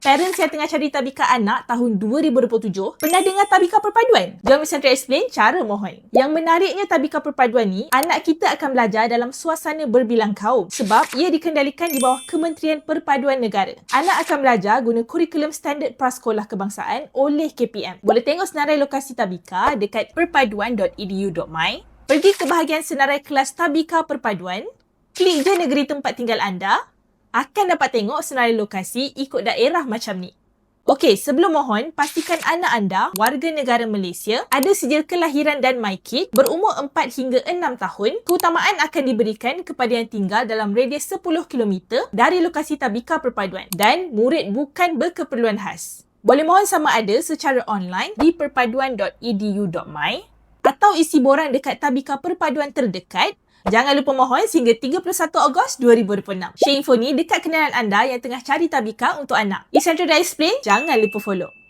Parents yang tengah cari tabika anak tahun 2027, pernah dengar tabika perpaduan? Jom Miss Sandra explain cara mohon. Yang menariknya tabika perpaduan ni, anak kita akan belajar dalam suasana berbilang kaum sebab ia dikendalikan di bawah Kementerian Perpaduan Negara. Anak akan belajar guna kurikulum standard prasekolah kebangsaan oleh KPM. Boleh tengok senarai lokasi tabika dekat perpaduan.edu.my. Pergi ke bahagian senarai kelas tabika perpaduan, klik je negeri tempat tinggal anda, akan dapat tengok senarai lokasi ikut daerah macam ni. Okey, sebelum mohon, pastikan anak anda, warga negara Malaysia, ada sijil kelahiran dan MyKid, berumur 4 hingga 6 tahun. Keutamaan akan diberikan kepada yang tinggal dalam radius 10 km dari lokasi tabika perpaduan dan murid bukan berkeperluan khas. Boleh mohon sama ada secara online di perpaduan.edu.my atau isi borang dekat tabika perpaduan terdekat. Jangan lupa mohon sehingga 31 Ogos 2026. Share info ni dekat kenalan anda yang tengah cari tabika untuk anak. Miss Sandra dah explain, jangan lupa follow.